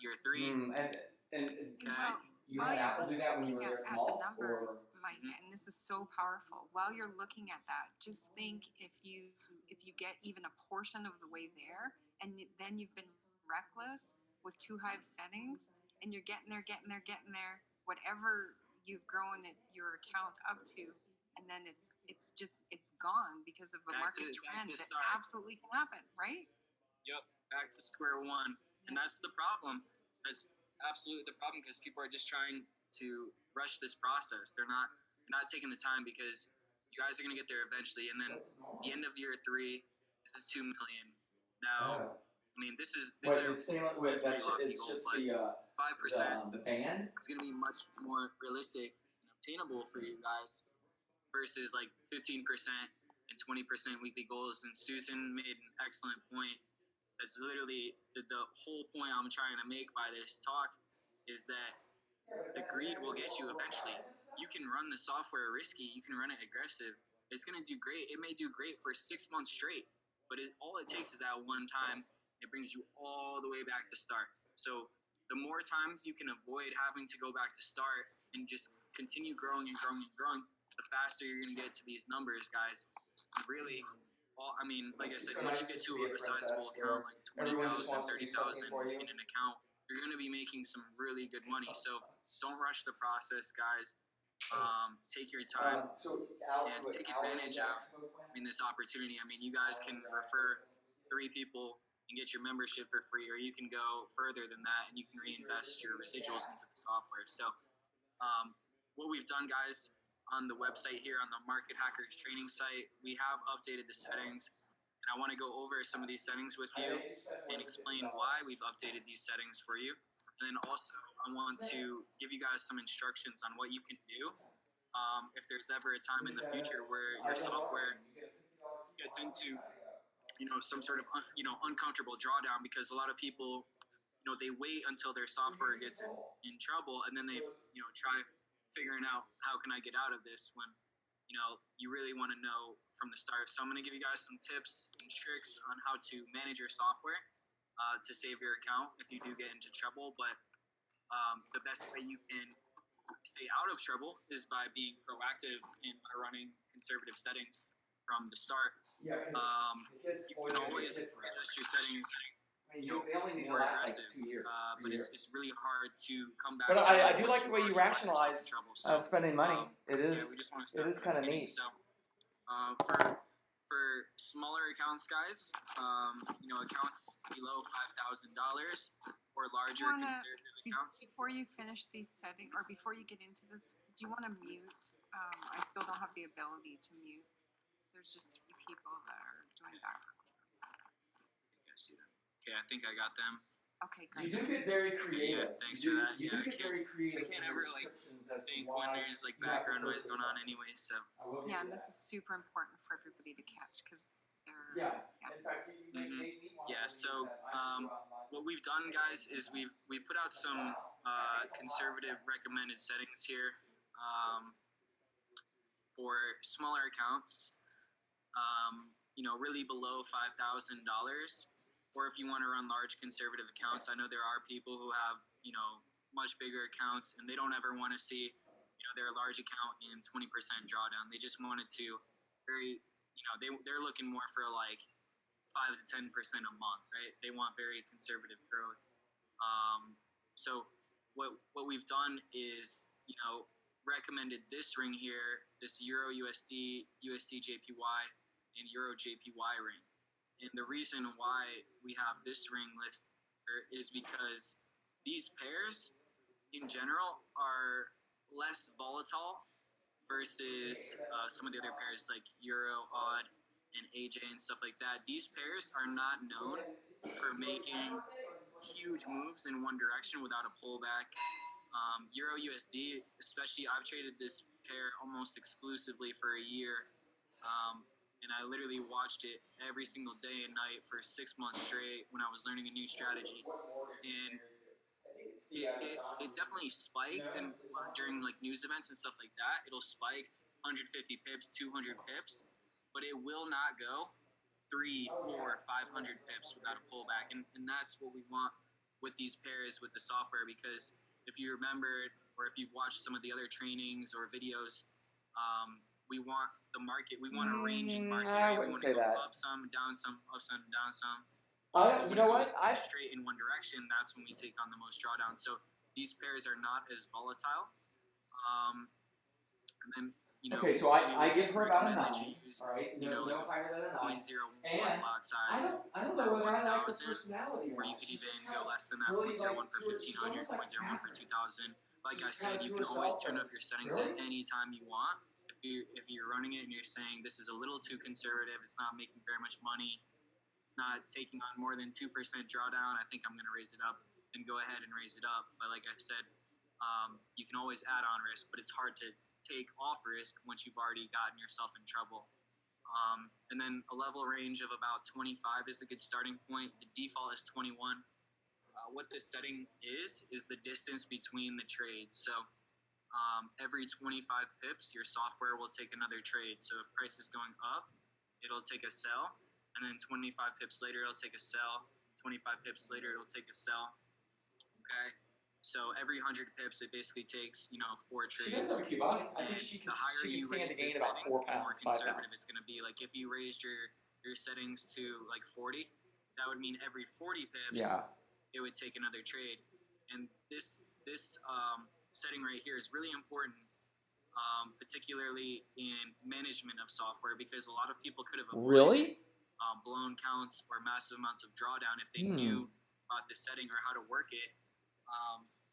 year 3. And Okay. you While had you're Apple do that when you looking were there at the at the mall, or numbers, Mike, Mhm. and this is so powerful. While you're looking at that, just think if you get even a portion of the way there, and then you've been reckless with two hive settings, and you're getting there, whatever you've grown your account up to, and then it's gone because of a market Back trend to that start. absolutely can happen, right? Yep, back to square one. And Yeah. that's the problem. That's absolutely the problem because people are just trying to rush this process. They're not taking the time because you guys are going to get there eventually. And then the end of year 3, this is 2 million. Now, oh. I mean, this is What a it's saying? Wait, this is a pretty lofty it's goal, just but 5% the band. is going to be much more realistic and obtainable for you guys versus like 15% and 20% weekly goals. And Susan made an excellent point. That's literally the whole point I'm trying to make by this talk is that the greed will get you eventually. You can run the software risky, you can run it aggressive. It's going to do great. It may do great for 6 months straight, but all it takes is that one time. It brings you all the way back to start. So the more times you can avoid having to go back to start and just continue growing and growing and growing, the faster you're going to get to these numbers, guys. Really, I mean, like I said, once you get to a sizable account, like 20,000, 30,000 in an account, you're going to be making some really good money. So don't rush the process, guys. Take your time and take advantage of this opportunity. I mean, you guys can refer 3 people and get your membership for free, or you can go further than that and you can reinvest your residuals into the software. So what we've done, guys, on the website here, on the Market Hackers training site, we have updated the settings. And I want to go over some of these settings with you and explain why we've updated these settings for you. And then also, I want to give you guys some instructions on what you can do if there's ever a time in the future where your software gets into some sort of uncomfortable drawdown, because a lot of people they wait until their software gets in trouble and then they try figuring out how can I get out of this when you really want to know from the start. So I'm going to give you guys some tips and tricks on how to manage your software to save your account if you do get into trouble. But the best way you can stay out of trouble is by being proactive and by running conservative settings from the start. You can always adjust your settings They only need to more last aggressive, like 2 years. but it's really hard to come back. But to I it do once like the way you already find yourself in rationalize trouble. So, spending money. It yeah, we just want to start is from the kind of beginning. neat. So for smaller accounts, guys, accounts below $5,000 or larger Wanna conservative accounts. Before you finish these settings, or before you get into this, do you want to mute? I still don't have the ability to mute. There's just 3 people that are doing background. I think I see them. Okay, I think I got them. Okay, great. You do get very creative. Yeah, thanks for that. You Yeah, do get very creative. I can't in ever your like descriptions as to think why when there's like you have to background noise purchase going on something. anyway. So I will give Yeah, you and this that. is super important for everybody to catch because they're Yeah. yeah. In fact, you made me want yeah, to so do that. I should go out and buy what we've done, guys, is we put out some conservative recommended settings here for smaller accounts. Really below $5,000, or if you want to run large conservative accounts. I know there are people who have much bigger accounts and they don't ever want to see their large account in 20% drawdown. They just wanted to they're looking more for like 5 to 10% a month, right? They want very conservative growth. So what we've done is recommended this ring here, this Euro USD, USD JPY, and Euro JPY ring. And the reason why we have this ring listed is because these pairs in general are less volatile versus some of the other pairs like Euro, Odd, and AJ and stuff like that. These pairs are not known for making huge moves in one direction without a pullback. Euro USD, especially, I've traded this pair almost exclusively for a year. And I literally watched it every single day and night for 6 months straight when I was learning a new strategy. And it definitely spikes, and during like news events and stuff like that, it'll spike 150 pips, 200 pips, but it will not go 3, 4, 500 pips without a pullback. And that's what we want with these pairs with the software, because if you remember, or if you've watched some of the other trainings or videos, we want the market, we want a ranging market. I Right? We wouldn't want say to go that. up some, down some, up some, down some. You When know it what? goes straight in one direction, that's when we take on the most drawdown. So these pairs are not as volatile. And then, Okay, so we I would give her about a recommend that 9. you use, All right, you know, no like higher than a 9. 0.01 And lot I size don't know per whether I like her 1,000, personality or or you not. could She's even just go kinda less than that, really, 0.01 like, per she's 1,500, almost like 0.01 per Catherine. 2,000. Like She's I said, kinda you to can always herself, turn like, up your settings really? at any time you want. If you're running it and you're saying this is a little too conservative, it's not making very much money, it's not taking on more than 2% drawdown, I think I'm going to raise it up, and go ahead and raise it up. But like I said, you can always add on risk, but it's hard to take off risk once you've already gotten yourself in trouble. And then a level range of about 25 is a good starting point. The default is 21. What this setting is the distance between the trades. So every 25 pips, your software will take another trade. So if price is going up, it'll take a sell, and then 25 pips later, it'll take a sell. 25 pips later, it'll take a sell. Okay, so every 100 pips, it basically takes 4 She trades. does have a cute body. I think And she the can higher you stand raise to gain this about setting, 4 the more pounds, 5 conservative pounds. it's going to be. Like if you raised your settings to like 40, that would mean every 40 pips, Yeah. it would take another trade. And this setting right here is really important, particularly in management of software, because a lot of people could have avoided Really? blown counts or massive amounts of drawdown if they knew about this setting or how to work it.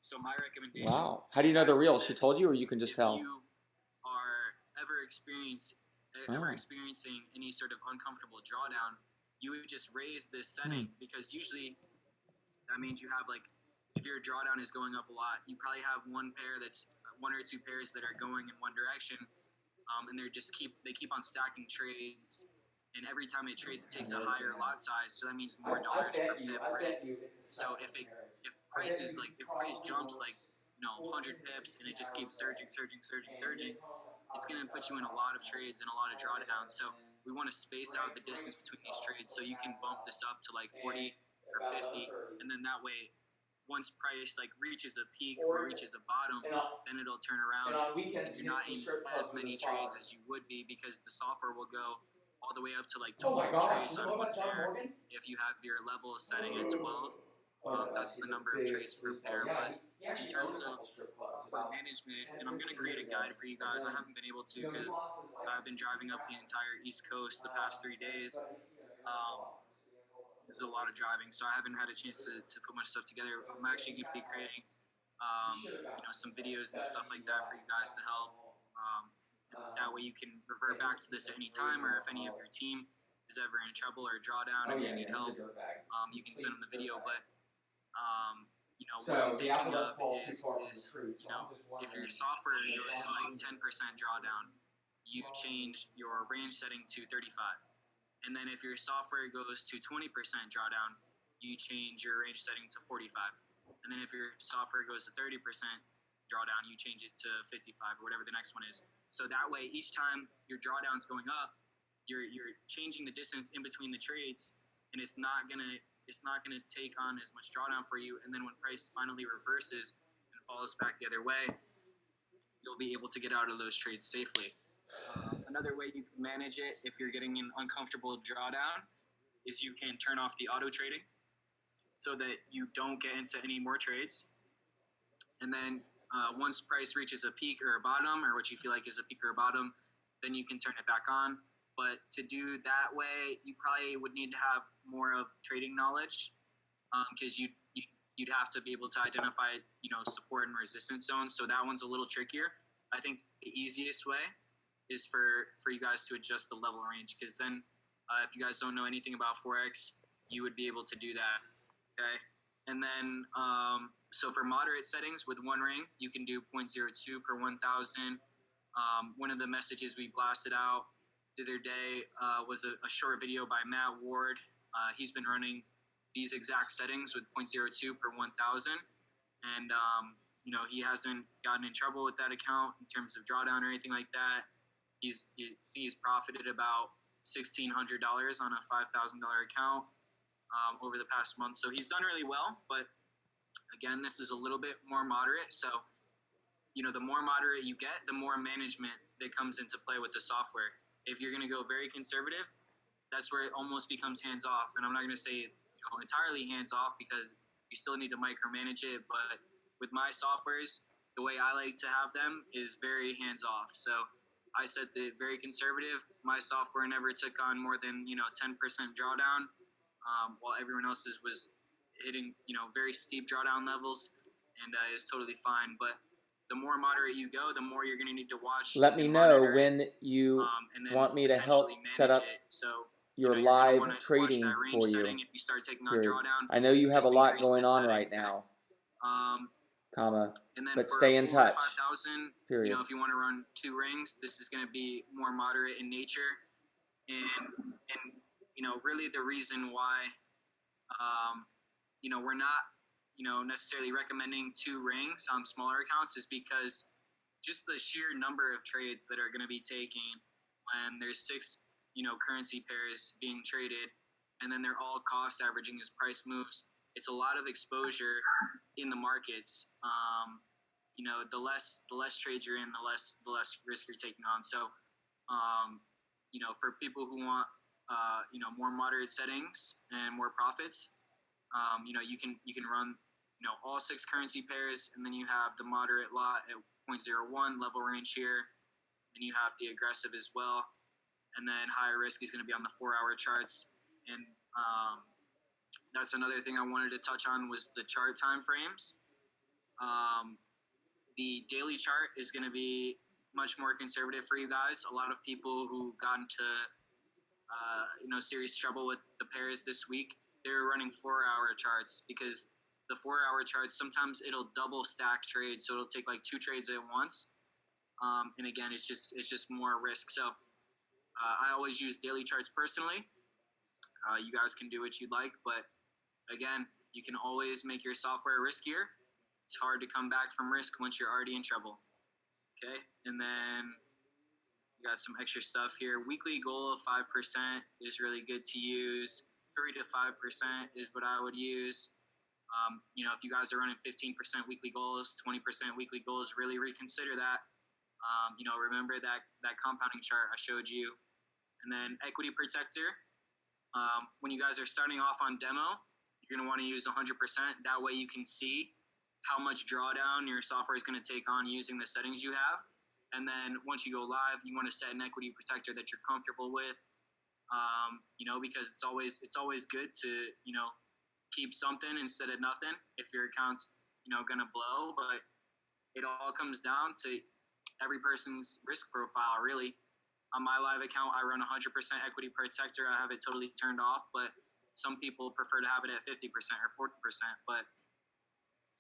So my recommendation. Wow. How do you know they're real? She told you, or you can just if tell? you are ever experiencing any sort of uncomfortable drawdown, you would just raise this setting, because usually that means you have, like, if your drawdown is going up a lot, you probably have one or two pairs that are going in one direction, and they keep on stacking trades, and every time it trades, it takes a higher lot size, so that means more dollars per pip raised. So if price jumps like 100 pips and it just keeps surging, it's going to put you in a lot of trades and a lot of drawdowns. So we want to space out the distance between these trades so you can bump this up to like 40 or 50, and then that way, once price like reaches a peak or reaches a bottom, then it'll turn around. And on weekends, You're not in as many trades as you would be, because the software will go all the way up to like 12 trades on one pair. If you have your level setting at 12, that's the number of trades per pair. But in terms of management, and I'm going to create a guide for you guys. I haven't been able to because I've been driving up the entire East Coast the past 3 days. This is a lot of driving, so I haven't had a chance to put much stuff together. I'm actually going to be creating some videos and stuff like that for you guys to help. And that way you can revert back to this at any time, or if any of your team is ever in trouble or drawdown and they need help, you can send them the video. But what I'm thinking of is if your software goes to like 10% drawdown, you change your range setting to 35. And then if your software goes to 20% drawdown, you change your range setting to 45. And then if your software goes to 30% drawdown, you change it to 55 or whatever the next one is. So that way, each time your drawdown's going up, you're changing the distance in between the trades, and it's not gonna take on as much drawdown for you. And then when price finally reverses and falls back the other way, you'll be able to get out of those trades safely. Another way you can manage it if you're getting an uncomfortable drawdown is you can turn off the auto trading so that you don't get into any more trades. And then once price reaches a peak or a bottom, or what you feel like is a peak or a bottom, then you can turn it back on. But to do that way, you probably would need to have more of trading knowledge, because you'd have to be able to identify support and resistance zones. So that one's a little trickier. I think the easiest way is for you guys to adjust the level range, because then if you guys don't know anything about Forex, you would be able to do that. Okay. And then so for moderate settings with one ring, you can do 0.02 per 1,000. One of the messages we blasted out the other day was a short video by Matt Ward. He's been running these exact settings with 0.02 per 1,000, and he hasn't gotten in trouble with that account in terms of drawdown or anything like that. He's profited about $1,600 on a $5,000 account over the past month, so he's done really well. But Again, this is a little bit more moderate. So, the more moderate you get, the more management that comes into play with the software. If you're going to go very conservative, that's where it almost becomes hands off. And I'm not going to say entirely hands off because you still need to micromanage it. But with my softwares, the way I like to have them is very hands off. So I set it very conservative. My software never took on more than 10% drawdown, while everyone else's was hitting very steep drawdown levels, and it's totally fine. But the more moderate you go, the more you're going to need to watch. Let me and know monitor it, when you and then want me to help potentially set manage up it. So your you're gonna live wanna watch trading that range for you. setting if you start taking on Period. drawdown. I know you have a just lot increase going the on setting, right okay? now, And then but for stay in over touch. 5,000, Period. if you want to run 2 rings, this is going to be more moderate in nature, and really the reason why, we're not, necessarily recommending 2 rings on smaller accounts is because just the sheer number of trades that are going to be taken when there's 6, currency pairs being traded, and then they're all cost averaging as price moves. It's a lot of exposure in the markets. The less trades you're in, the less risk you're taking on. So, for people who want, more moderate settings and more profits, you can run, all 6 currency pairs, and then you have the moderate lot at 0.01 level range here, and you have the aggressive as well, and then higher risk is going to be on the 4-hour charts. And that's another thing I wanted to touch on was the chart time frames. The daily chart is going to be much more conservative for you guys. A lot of people who got into serious trouble with the pairs this week, they're running 4-hour charts because the 4-hour charts, sometimes it'll double stack trades, so it'll take like 2 trades at once. And again, it's just more risk. So I always use daily charts personally. You guys can do what you'd like, but again, you can always make your software riskier. It's hard to come back from risk once you're already in trouble. Okay, and then you got some extra stuff here. Weekly goal of 5% is really good to use. 3 to 5% is what I would use. If you guys are running 15% weekly goals, 20% weekly goals, really reconsider that. Remember that compounding chart I showed you. And then equity protector. When you guys are starting off on demo, you're going to want to use 100%. That way you can see how much drawdown your software is going to take on using the settings you have. And then once you go live, you want to set an equity protector that you're comfortable with, because it's always good to, keep something instead of nothing if your account's, going to blow. But it all comes down to every person's risk profile, really. On my live account, I run 100% equity protector. I have it totally turned off, but some people prefer to have it at 50% or 40%. But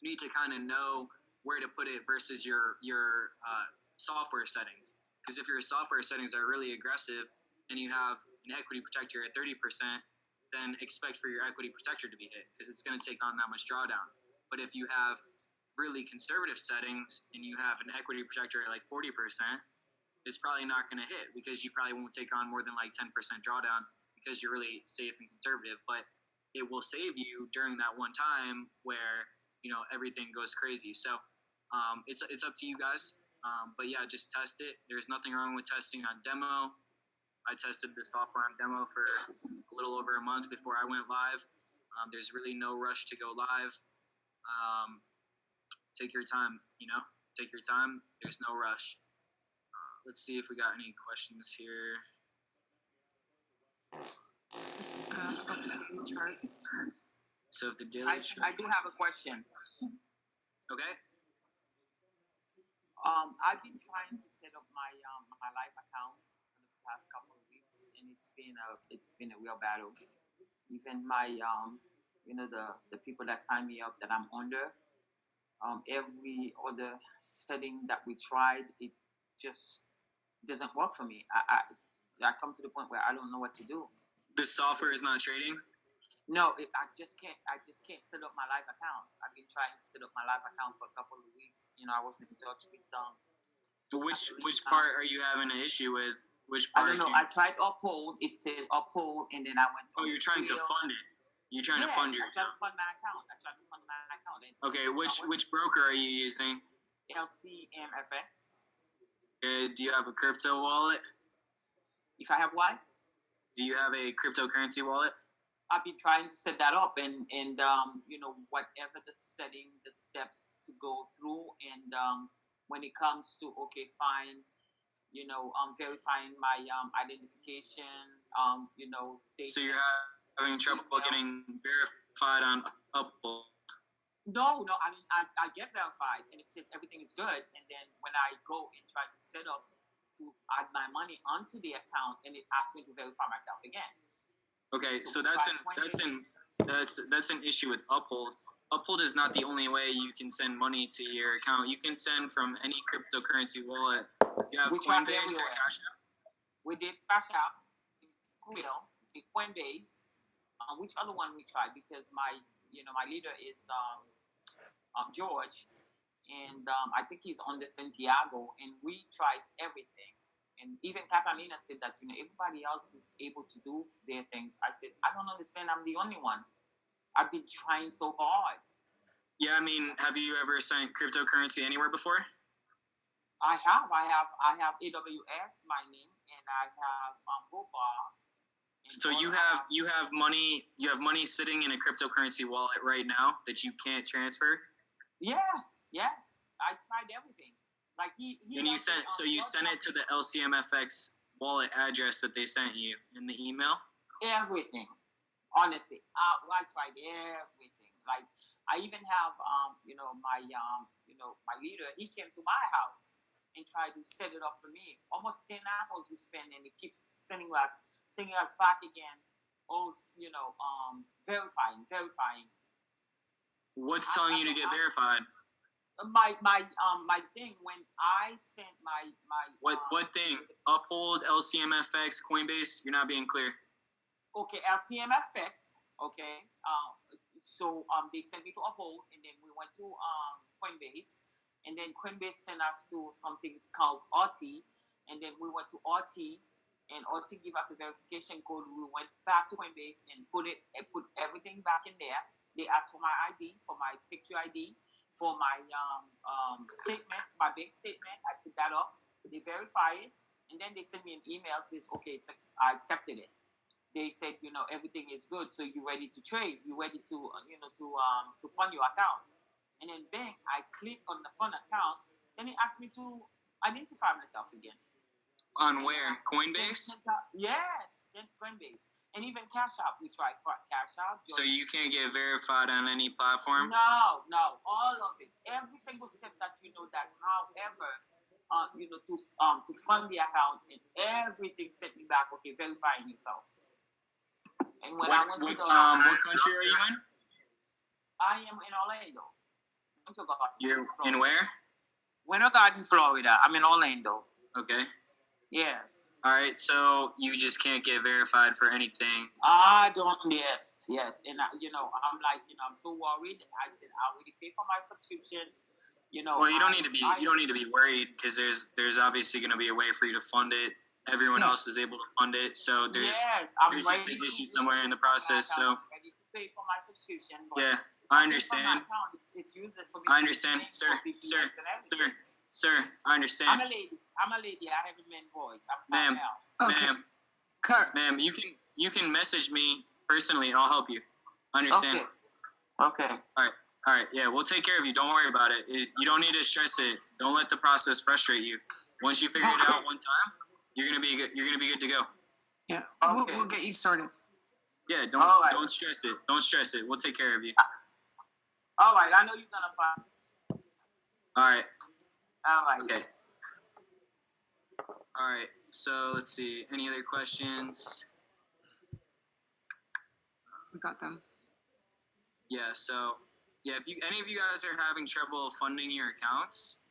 you need to kind of know where to put it versus your software settings. Because if your software settings are really aggressive and you have an equity protector at 30%, then expect for your equity protector to be hit because it's going to take on that much drawdown. But if you have really conservative settings and you have an equity protector at like 40%, it's probably not going to hit because you probably won't take on more than like 10% drawdown because you're really safe and conservative. But it will save you during that one time where everything goes crazy. So it's up to you guys. But yeah, just test it. There's nothing wrong with testing on demo. I tested the software on demo for a little over a month before I went live. There's really no rush to go live. Take your time, take your time. There's no rush. Let's see if we got any questions here. Just about the daily charts. So if the daily I do have a question. Okay. I've been trying to set up my my live account for the past couple of weeks, and it's been a real battle. Even my the people that sign me up that I'm under, every other setting that we tried, it just doesn't work for me. I come to the point where I don't know what to do. The software is not trading? No, I just can't set up my live account. I've been trying to set up my live account for a couple of weeks. I was in touch with Which part are you having an issue with? Which I part? don't know. I tried Uphold. It says Uphold, and then I went. Oh, you're trying to fund it. You're trying to fund your I tried to fund my account. And Okay, which broker are you using? LCMFX. Okay, do you have a crypto wallet? If I have what? Do you have a cryptocurrency wallet? I've been trying to set that up, and you know, whatever the setting, the steps to go through, and when it comes to fine, you know, verifying my identification, you know, they So you're having trouble getting verified on Uphold. No, I mean, I get verified and it says everything is good. And then when I go and try to set up to add my money onto the account, and it asks me to verify myself again. Okay, so that's an issue with Uphold. Uphold is not the only way you can send money to your account. You can send from any cryptocurrency wallet. Do you have Coinbase or Cash App? We did Cash App, Skrill, the Coinbase. Which other one we tried? Because my leader is George, and I think he's on the Santiago, and we tried everything. And even Catalina said that, you know, everybody else is able to do their things. I said, I don't understand. I'm the only one. I've been trying so hard. Yeah, I mean, have you ever sent cryptocurrency anywhere before? I have AWS mining, and I have Boba. So you have money sitting in a cryptocurrency wallet right now that you can't transfer? Yes. I tried everything. Like he and you sent it to the LCMFX wallet address that they sent you in the email? Everything. Honestly. I tried everything. Like I even have my leader, he came to my house and tried to set it up for me. Almost 10 hours we spent, and it keeps sending us back again. Verifying. What's telling you to get verified? My thing when I sent my what thing? Uphold, LCMFX, Coinbase? You're not being clear. Okay, LCMFX. Okay. So they sent me to Uphold, and then we went to Coinbase, and then Coinbase sent us to something called RT, and then we went to RT, and RT gave us a verification code. We went back to Coinbase and put everything back in there. They asked for my ID, for my picture ID, for my statement, my bank statement. I put that up. They verify it, and then they send me an email says, okay, I accepted it. They said, you know, everything is good, so you're ready to trade. You're ready to to fund your account. And then bang, I click on the fund account. Then it asked me to identify myself again. On where? Coinbase? Yes, then Coinbase. And even Cash App, we tried Cash App. So you can't get verified on any platform? No, all of it. Every single step that you know that, however, to fund the account, and everything set me back, okay, verifying yourself. And when I went to what country are you in? I am in Orlando. You're in where? Winter Garden, Florida. I'm in Orlando. Okay. Yes. All right, so you just can't get verified for anything. I don't. Yes. And I'm like, I'm so worried. I said I already paid for my subscription. Well, you don't need to be worried, because there's obviously going to be a way for you to fund it. Everyone else is able to fund it, so there's just an issue somewhere in the process. So I'm ready to pay for my subscription. But yeah, I understand. It's useless for me. I understand, sir. I understand. I'm a lady. I have a man voice. I'm Ma'am, you can message me personally, and I'll help you. I understand. Okay. All right. Yeah, we'll take care of you. Don't worry about it. You don't need to stress it. Don't let the process frustrate you. Once you figure it out one time, you're gonna be good. You're gonna be good to go. Yeah, Okay. we'll get you sorted. Yeah, don't stress it. Don't stress it. We'll take care of you. All right. I know you're gonna find. All right. All right. Okay. All right. So let's see. Any other questions? We got them. Yeah. So if any of you guys are having trouble funding your accounts,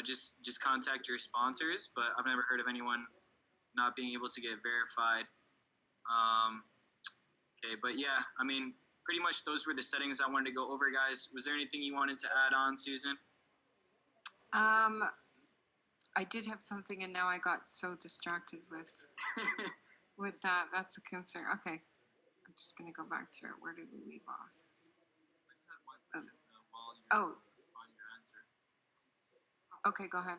just contact your sponsors. But I've never heard of anyone not being able to get verified. Okay. But yeah, I mean, pretty much those were the settings I wanted to go over, guys. Was there anything you wanted to add on, Susan? I did have something, and now I got so distracted with that. That's a concern. Okay, I'm just gonna go back to it. Where did we leave off? Oh, on your answer. okay, go ahead.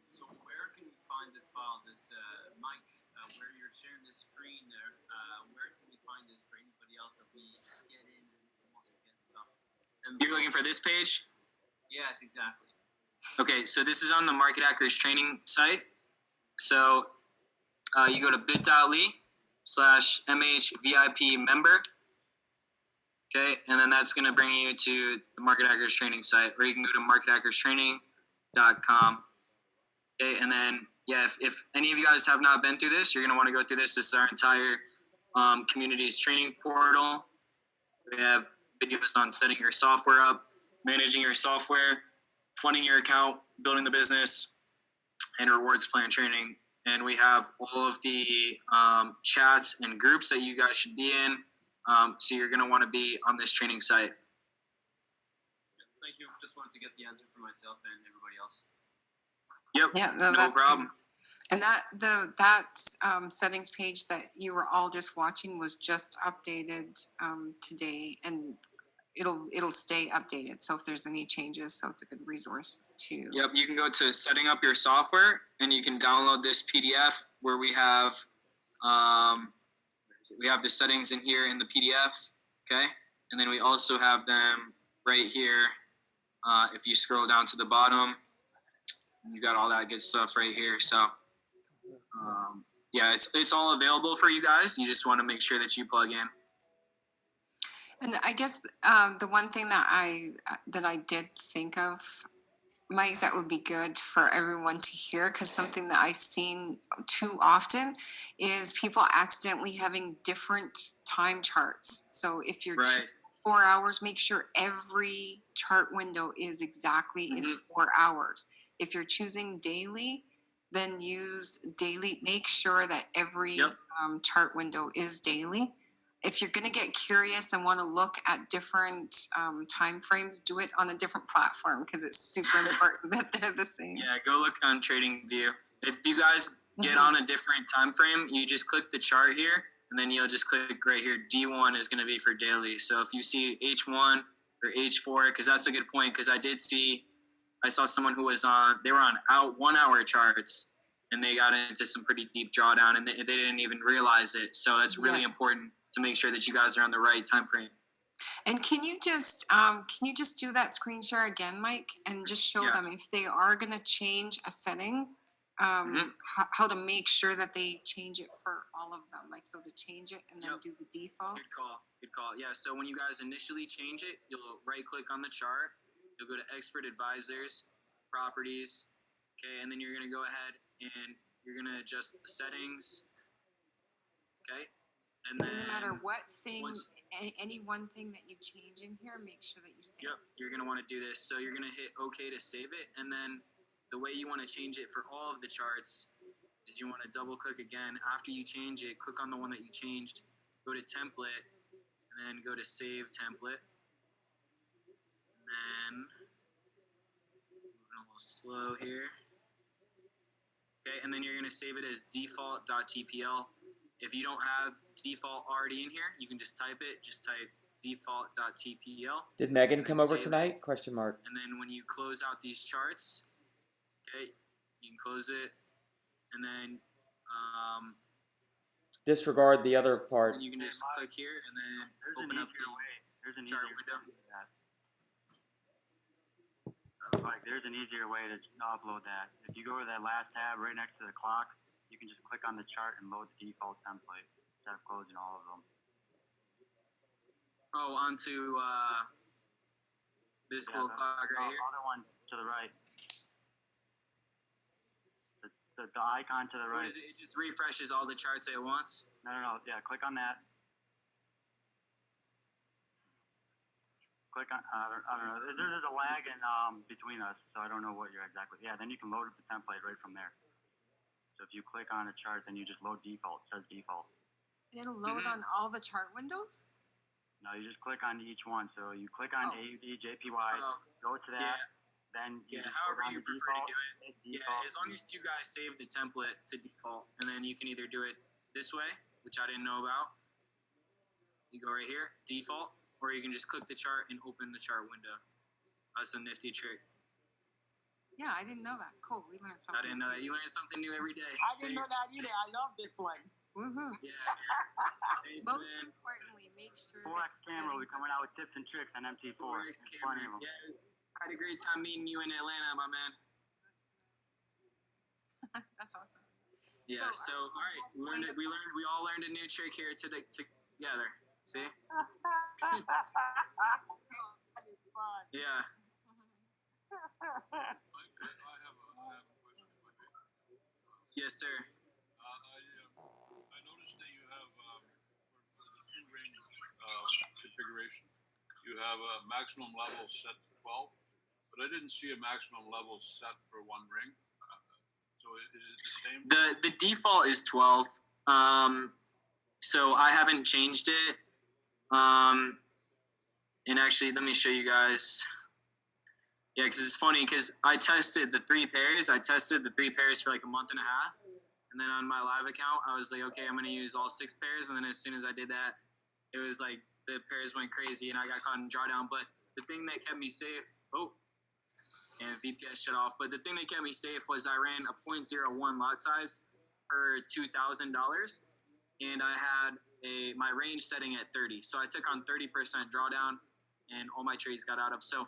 So where can we find this file, this Mike, where you're sharing this screen there? Where can we find this for anybody else that we get in and also get some? You're looking for this page? Yes, exactly. Okay, so this is on the Market Hackers training site. So you go to bit.ly/MHVIP member. Okay, and then that's going to bring you to the Market Hackers training site, or you can go to markethackerstraining.com. Okay, and then, yeah, if any of you guys have not been through this, you're going to want to go through this. This is our entire community's training portal. We have videos on setting your software up, managing your software, funding your account, building the business, and rewards plan training. And we have all of the chats and groups that you guys should be in. So you're going to want to be on this training site. Thank you. Just wanted to get the answer for myself and everybody else. Yep. Yeah, no, No that's problem. good. And that settings page that you were all just watching was just updated today, and it'll stay updated. So if there's any changes, so it's a good resource to. Yep. You can go to setting up your software, and you can download this PDF where we have the settings in here in the PDF. Okay, and then we also have them right here. If you scroll down to the bottom, you got all that good stuff right here. So yeah, it's all available for you guys. You just want to make sure that you plug in. And I guess the one thing that I did think of, Mike, that would be good for everyone to hear, because something that I've seen too often is people accidentally having different time charts. So if you're Right. 4 hours, make sure every chart window is exactly is 4 hours. If you're choosing daily, then use daily. Make sure that every Yep. chart window is daily. If you're going to get curious and want to look at different time frames, do it on a different platform, because it's super important that they're the same. Yeah, go look on TradingView. If you guys get on a different time frame, you just click the chart here, and then you'll just click right here. D1 is going to be for daily. So if you see H1 or H4, because that's a good point, because I saw someone who was they were on 1 hour charts, and they got into some pretty deep drawdown, and they didn't even realize it. So it's really important to make sure that you guys are on the right time frame. And can you just do that screen share again, Mike, and just show them if they are going to change a setting, how to make sure that they change it for all of them, like so to change it and then do the default. Good call. Yeah, so when you guys initially change it, you'll right click on the chart, you'll go to Expert Advisors, Properties, okay, and then you're going to go ahead and you're going to adjust the settings, okay. And It doesn't matter then what thing, any one thing that you change in here, make sure that you save. Yep, you're going to want to do this. So you're going to hit OK to save it. And then the way you want to change it for all of the charts is you want to double click again. After you change it, click on the one that you changed, go to Template, and then go to Save Template. And then, moving a little slow here. Okay, and then you're going to save it as default.tpl. If you don't have default already in here, you can just type it. Just type default.tpl. Did Megan come over save tonight? Question mark. And then when you close out these charts, okay, you can close it, and then Disregard the other part. you can just click here and then open up the chart window. Like, there's an easier way to upload that. If you go to that last tab right next to the clock, you can just click on the chart and load the default template instead of closing all of them. Oh, onto this little clock right here. Other one to the right. The icon to the What right. is it? It just refreshes all the charts at once. No. Yeah, click on that. Click on, I don't know. There's a lag in between us, so I don't know what you're exactly. Yeah, then you can load up the template right from there. So if you click on a chart, then you just load default. It says default. It'll load on all the chart windows? No, you just click on each one. So you click on AUD, JPY, go to that, then you just however click on you the prefer default. to do it. Yeah, as long as you guys save the template to default, and then you can either do it this way, which I didn't know about. You go right here, default, or you can just click the chart and open the chart window. That's a nifty trick. Yeah, I didn't know that. Cool. We learned I something. didn't know that. You learn something new every day. I didn't know that either. I love this one. Woohoo. Yeah. Thanks, Most man. importantly, make sure Forex that camera will be coming out with tips and tricks on MT4. Forex There's plenty camera. of them. Yeah, I had a great time meeting you in Atlanta, my man. That's awesome. Yeah. So, all right, we all learned a new trick here together. See? That is fun. Yeah. I have a question for you. Yes, sir. I noticed that you have for the full range configuration, you have a maximum level set to 12, but I didn't see a maximum level set for one ring. So is it the same? The default is 12. So I haven't changed it. And actually, let me show you guys. Yeah, because it's funny because I tested the 3 pairs. I tested the 3 pairs for like a month and a half. And then on my live account, I was like, okay, I'm going to use all 6 pairs. And then as soon as I did that, it was like the pairs went crazy and I got caught in drawdown. But the thing that kept me safe, and VPS shut off. But the thing that kept me safe was I ran a 0.01 lot size per $2,000. And I had my range setting at 30. So I took on 30% drawdown and all my trades got out of. So,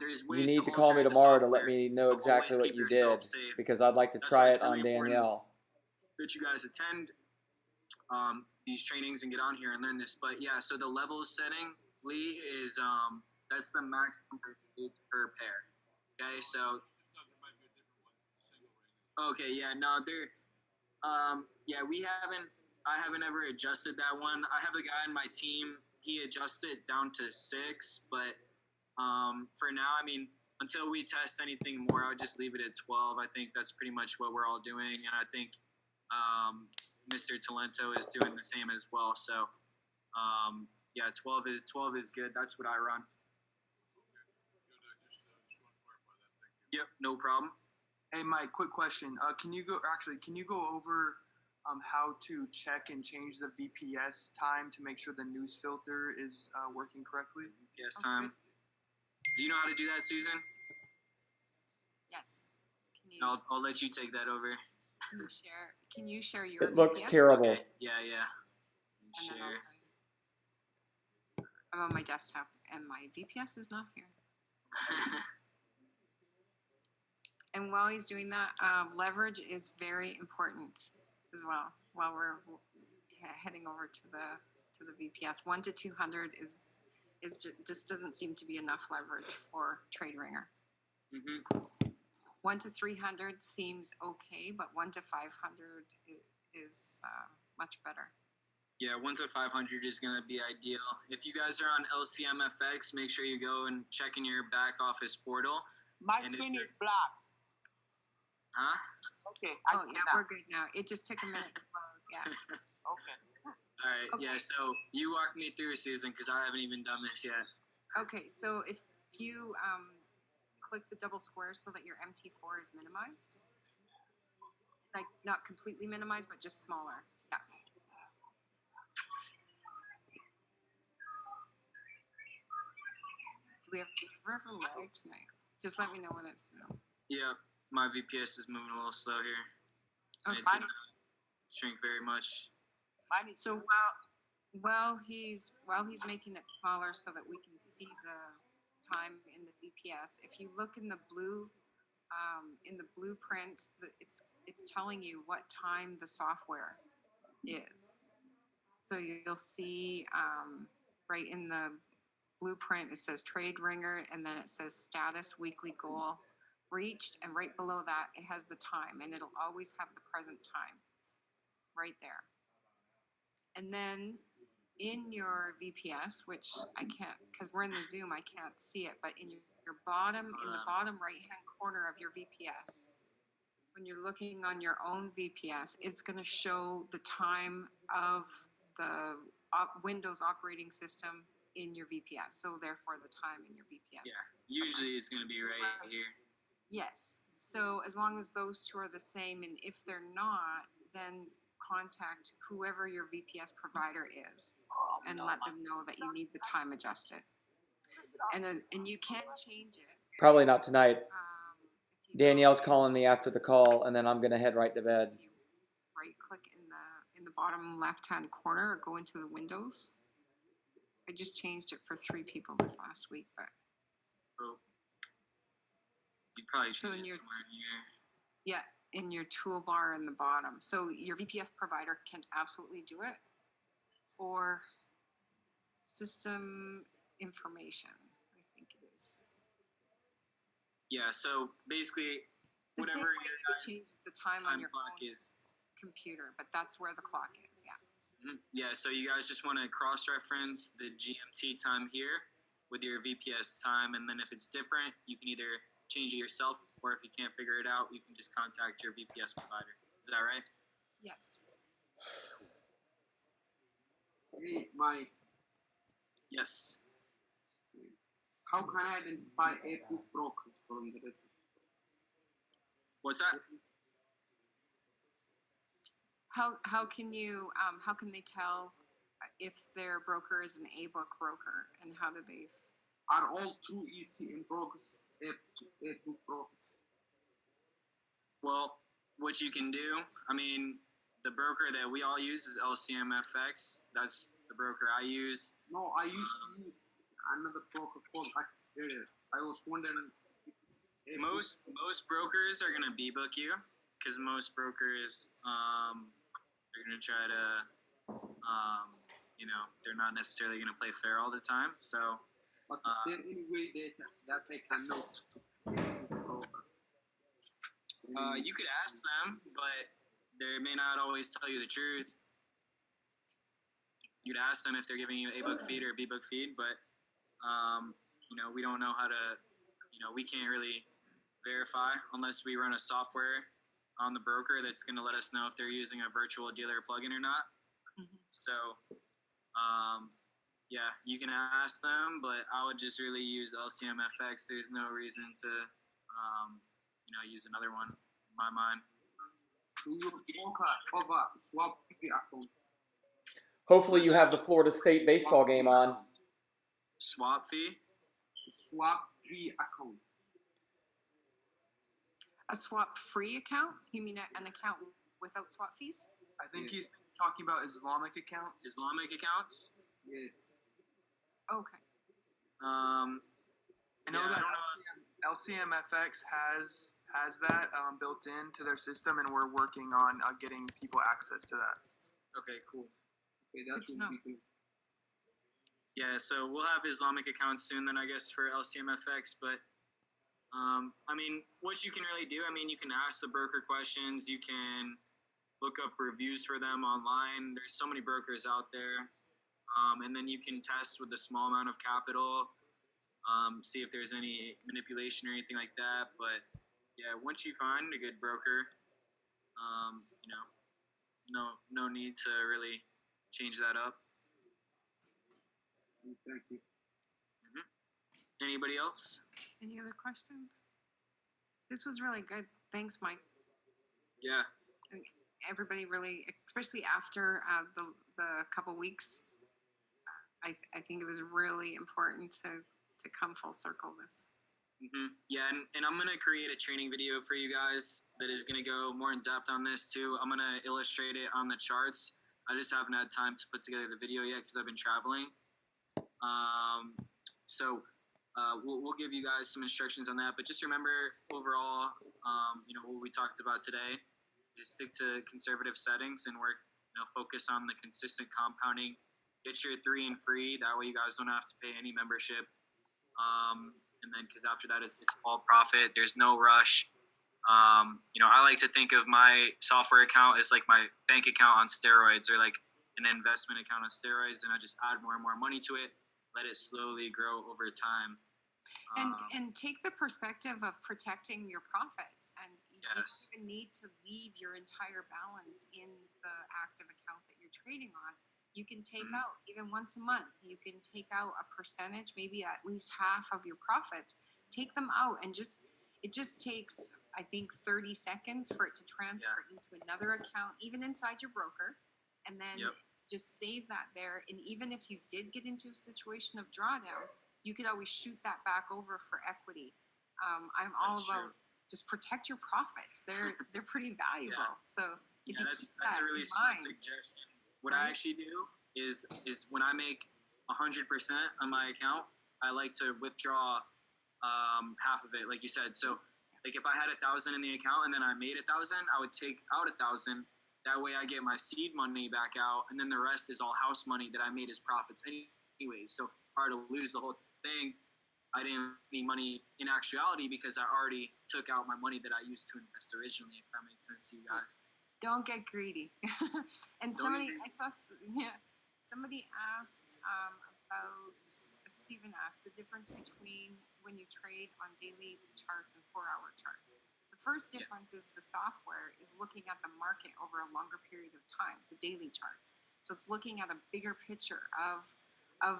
there's You ways need to to call me alter the tomorrow to software, let me know but exactly always what keep you yourself did safe. because I'd like to That's try why it's it on really important Danielle. that you guys attend these trainings and get on here and learn this. But yeah, so the levels setting, Lee, is that's the maximum per pair. Okay, so Just thought there might be a different one for the single ring. okay, yeah, no, I haven't ever adjusted that one. I have a guy in my team, he adjusted it down to 6, but for now, I mean, until we test anything more, I would just leave it at 12. I think that's pretty much what we're all doing, and I think Mr. Talento is doing the same as well. So, yeah, 12 is good. That's what I run. Good. I just want to clarify that. Thank you. Yep, no problem. Hey, Mike, quick question. Can you go over how to check and change the VPS time to make sure the news filter is working correctly? Yes, do you know how to do that, Susan? Yes. I'll let you take that over. Can you share your It looks VPS? terrible. Okay. Yeah. And then Share. also, I'm on my desktop and my VPS is not here. And while he's doing that, leverage is very important as well. While we're heading over to the VPS, 1 to 200 is just doesn't seem to be enough leverage for TradeRinger. Mm-hmm. 1 to 300 seems okay, but 1 to 500 is much better. Yeah, 1 to 500 is going to be ideal. If you guys are on LCMFX, make sure you go and check in your back office portal. My And if screen you're- is black. Huh? Okay, I Oh see yeah, now. we're good now. It just took a minute to load. Yeah. Okay. All right. Okay. Yeah, so you walk me through, Susan, because I haven't even done this yet. Okay, so if you click the double square so that your MT4 is minimized, like not completely minimized, but just smaller. Yeah. Do we have a lag tonight? Just let me know when it's done. Yeah, my VPS is moving a little slow here. Okay. It did not shrink very much. Mine is So while he's making it smaller so that we can see the time in the VPS, if you look in the blue blueprint, it's telling you what time the software is. So you'll see right in the blueprint it says TradeRinger, and then it says status weekly goal reached, and right below that it has the time, and it'll always have the present time right there. And then in your VPS, which I can't, because we're in the Zoom, I can't see it, but in your bottom, in the bottom right-hand corner of your VPS, when you're looking on your own VPS, it's going to show the time of the Windows operating system in your VPS. So therefore the time in your VPS. Yeah, usually it's going to be right here. Yes. So as long as those two are the same, and if they're not, then contact whoever your VPS provider is and let them know that you need the time adjusted. And you can change it. Probably not tonight. If you Danielle's go calling me into- after the call, and then I'm gonna head right to bed. so you right click in the bottom left hand corner or go into the windows. I just changed it for 3 people this last week, but Oh. You probably So should in it your- somewhere in here. yeah, in your toolbar in the bottom. So your VPS provider can absolutely do it. Or system information, I think it is. Yeah, so basically, The same whatever way your you would guys' change the time on time your clock phone is. computer, but that's where the clock is, yeah. Yeah, so you guys just want to cross-reference the GMT time here with your VPS time, and then if it's different, you can either change it yourself, or if you can't figure it out, you can just contact your VPS provider. Is that right? Yes. Hey, Mike, Yes. how can I identify A2 brokers from the rest? What's that? How can you how can they tell if their broker is an A-book broker, and how do they? Are all true ECN brokers A2 brokers? Well, what you can do, I mean, the broker that we all use is LCMFX. That's the broker I use. No, I used to use another broker called Xtrader. I was wondering if it's A2. Most brokers are gonna B-book you, because most brokers are gonna try to they're not necessarily gonna play fair all the time. So But is there any way that they can know? you could ask them, but they may not always tell you the truth. You'd ask them if they're giving you A-book feed or B-book feed, but we don't know how to, we can't really verify unless we run a software on the broker that's going to let us know if they're using a virtual dealer plugin or not. So, yeah, you can ask them, but I would just really use LCMFX. There's no reason to, use another one in my mind. Do you broker cover swap account? Hopefully, you have the Florida State baseball game on. Swap fee? Swap free account. A swap-free account? You mean an account without swap fees? I think he's talking about Islamic accounts. Islamic accounts? Yes. Okay. Um, I know Yeah, I that don't LCMFX has that built into their system, and we're working on getting people access to that. okay, cool. Okay, that Good to would know. be good. Yeah, so we'll have Islamic accounts soon then, I guess, for LCMFX, but what you can really do, you can ask the broker questions, you can look up reviews for them online. There's so many brokers out there. And then you can test with a small amount of capital, see if there's any manipulation or anything like that. But yeah, once you find a good broker, no need to really change that up. Thank you. Anybody else? Any other questions? This was really good. Thanks, Mike. Yeah. Everybody really, especially after the couple weeks, I think it was really important to come full circle this. Yeah, and I'm going to create a training video for you guys that is going to go more in depth on this too. I'm going to illustrate it on the charts. I just haven't had time to put together the video yet because I've been traveling. So we'll give you guys some instructions on that. But just remember, overall, what we talked about today is stick to conservative settings and work, focus on the consistent compounding. Get your 3 and free. That way you guys don't have to pay any membership. And then because after that, it's all profit. There's no rush. I like to think of my software account as like my bank account on steroids, or like an investment account on steroids, and I just add more and more money to it, let it slowly grow over time. And take the perspective of protecting your profits, and you don't Yes. even need to leave your entire balance in the active account that you're trading on. You can take out, even once a month, you can take out a percentage, maybe at least half of your profits, take them out, and it just takes I think 30 seconds for it to transfer into another account, even inside your broker, and then Yep. just save that there. And even if you did get into a situation of drawdown, you could always shoot that back over for equity. I'm all That's about true. just protect your profits. They're pretty valuable. So if Yeah, you that's keep that a really in smart mind, suggestion. What I right? actually do is when I make 100% on my account, I like to withdraw half of it, like you said. So, like if I had 1,000 in the account and then I made 1,000, I would take out 1,000. That way, I get my seed money back out, and then the rest is all house money that I made as profits anyways. So, if I were to lose the whole thing, I didn't need money in actuality because I already took out my money that I used to invest originally. If that makes sense to you guys. Don't get greedy. And somebody asked about Stephen asked the difference between when you trade on daily charts and 4-hour charts. The first difference is the software is looking at the market over a longer period of time, the daily charts. So it's looking at a bigger picture of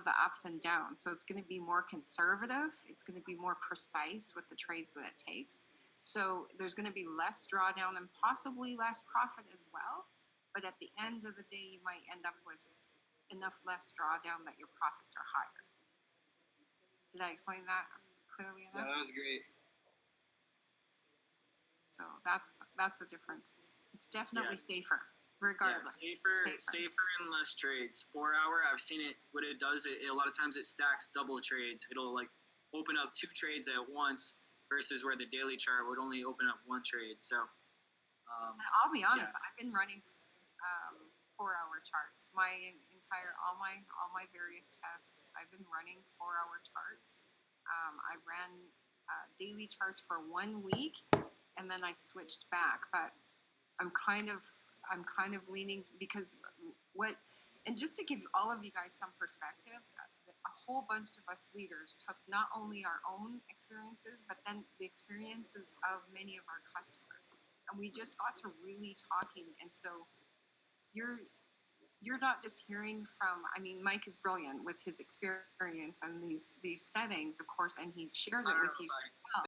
the ups and downs. So it's going to be more conservative. It's going to be more precise with the trades that it takes. So there's going to be less drawdown and possibly less profit as well. But at the end of the day, you might end up with enough less drawdown that your profits are higher. Did I explain that clearly enough? Yeah, that was great. So that's the difference. It's definitely safer, regardless. Yeah, safer and less trades. 4-hour, I've seen it. What it does, a lot of times it stacks double trades. It'll like open up 2 trades at once versus where the daily chart would only open up 1 trade. So, I'll be honest. I've been running 4-hour charts. All my various tests, I've been running 4-hour charts. I ran daily charts for 1 week, and then I switched back. But I'm kind of leaning because and just to give all of you guys some perspective, a whole bunch of us leaders took not only our own experiences, but then the experiences of many of our customers, and we just got to really talking. And so you're not just hearing from. I mean, Mike is brilliant with his experience and these settings, of course, and he shares it with you.